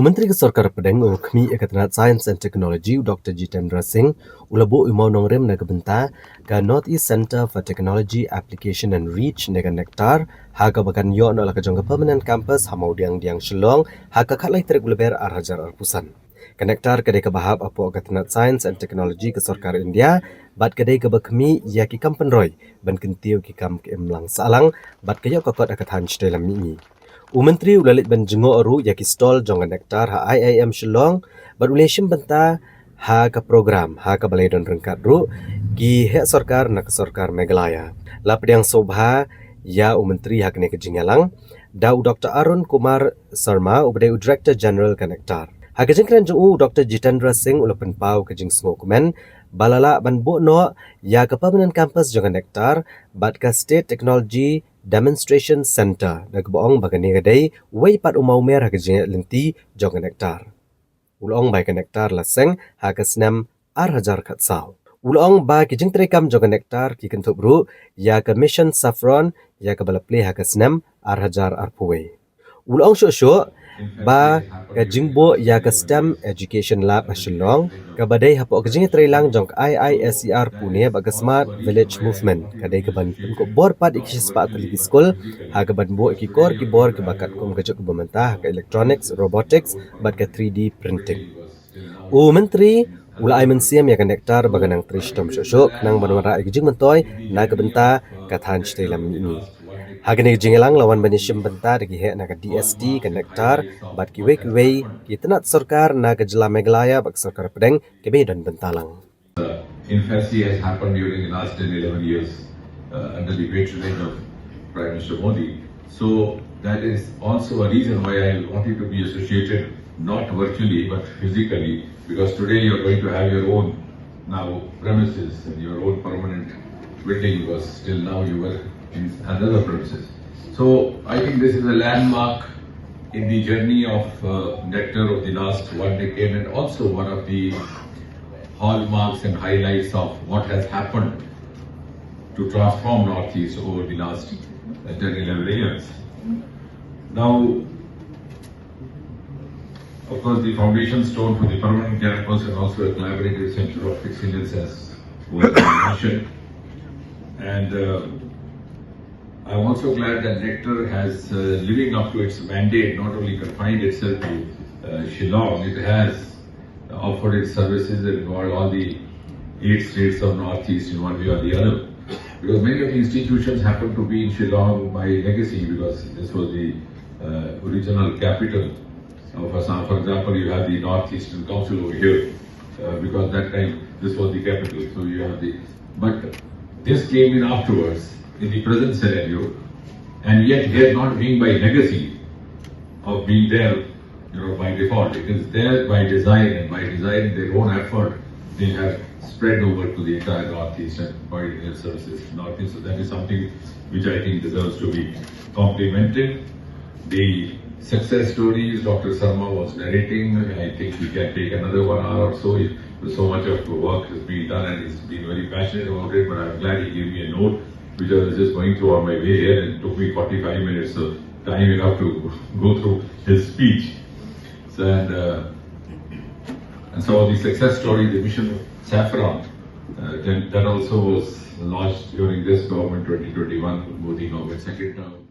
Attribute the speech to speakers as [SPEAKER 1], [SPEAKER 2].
[SPEAKER 1] Menteri ke Sorkar Pdeng Kmi Ekaternat Science and Technology Dr. Jitendra Singh ulabu imau nongrim naga bynta ke North East Center for Technology Application and Reach naga NECTAR haga bagan yo na laka jongga permanent campus hamau diang Shillong haga khalai trek uleber arhajar arpusan. Ke NECTAR kedai ke bahab apo Ekaternat Science and Technology ke Sorkar India bat kedai ke bakmi ya ki kampen roy ban kentiu ki kam ke emlang salang bat ke yo kokot akathan chdai lam mi. Menteri ulalit ban jengo aru yaki stall jong NECTAR ha IIM Shillong berulation benta ha ka program ha ka balai don rengkat ru gi he sorkar nak sorkar Meghalaya. Lapdiang sobha ya Menteri ha kene ke jingalang dau Dr. Arun Kumar Sarma ubdai Director General ka NECTAR. Ha ke jengkran jong Dr. Jitendra Singh ulapan pau ke jing sngo komen balala ban bo no ya ka permanent campus jong NECTAR bat ka State Technology Demonstration Center nag boong bagani gadai way pat umau mer ha kejingat lenti jong NECTAR. Ulong bai NECTAR laseng ha kesnam arhajar khatsau. Ulong ba kijing trekam jong NECTAR ki kentup ru ya ke Mission Saffron ya ke balaple ha kesnam arhajar arpuwe. Ulong syo ba ke jingbo ya ke STEM Education Lab Shillong ke badai hapo kejing trelang jong IISER Pune ba ke Smart Village Movement kadai ke ban ko bor pat iki spa televisi school ha ke ban bo iki kor ki bor ke bakat kom kejuk ke pemerintah ke electronics robotics bat ke 3D printing. Menteri ula ai mensiam ya ke NECTAR baganang trishtom syok nang banwara iki jing mentoy na ke benta kathan chdai lam mi. Hagani jingelang lawan banishim benta dagi he naga DST ke NECTAR bat kiwe ki tenat sorkar naga jela Meghalaya bak sorkar Pdeng kebe dan bentalang.
[SPEAKER 2] Infancy has happened during the last 10-11 years under the patronage of Prime Minister Modi. So that is also a reason why I wanted to be associated not virtually but physically, because today you are going to have your own now premises and your own permanent building, because till now you were in another premises. So I think this is a landmark in the journey of NECTAR of the last 1 decade, and also one of the hallmarks and highlights of what has happened to transform Northeast over the last 10-11 years. Now, of course, the foundation stone for the permanent campus and also a collaborative center of excellence as was mentioned. And I'm also glad that NECTAR has, living up to its mandate, not only confined itself to Shillong, it has offered its services in all the 8 states of Northeast in one way or the other. Because many of the institutions happen to be in Shillong by legacy, because this was the original capital of Assam. For example, you have the Northeastern Council over here, because that time this was the capital. So you have the, but this came in afterwards in the present scenario, and yet here not being by legacy of being there, by default. It is there by design, and by design their own effort they have spread over to the entire Northeast and provided their services to Northeast. So that is something which I think deserves to be complimented. The success stories Dr. Sarma was narrating, I think we can take another 1 hour or so. So much of the work has been done and he's been very passionate about it, but I'm glad he gave me a note which I was just going through on my way here, and it took me 45 minutes of time enough to go through his speech. So, and so the success story, the mission Saffron, that also was launched during this government 2021 Modi government second term.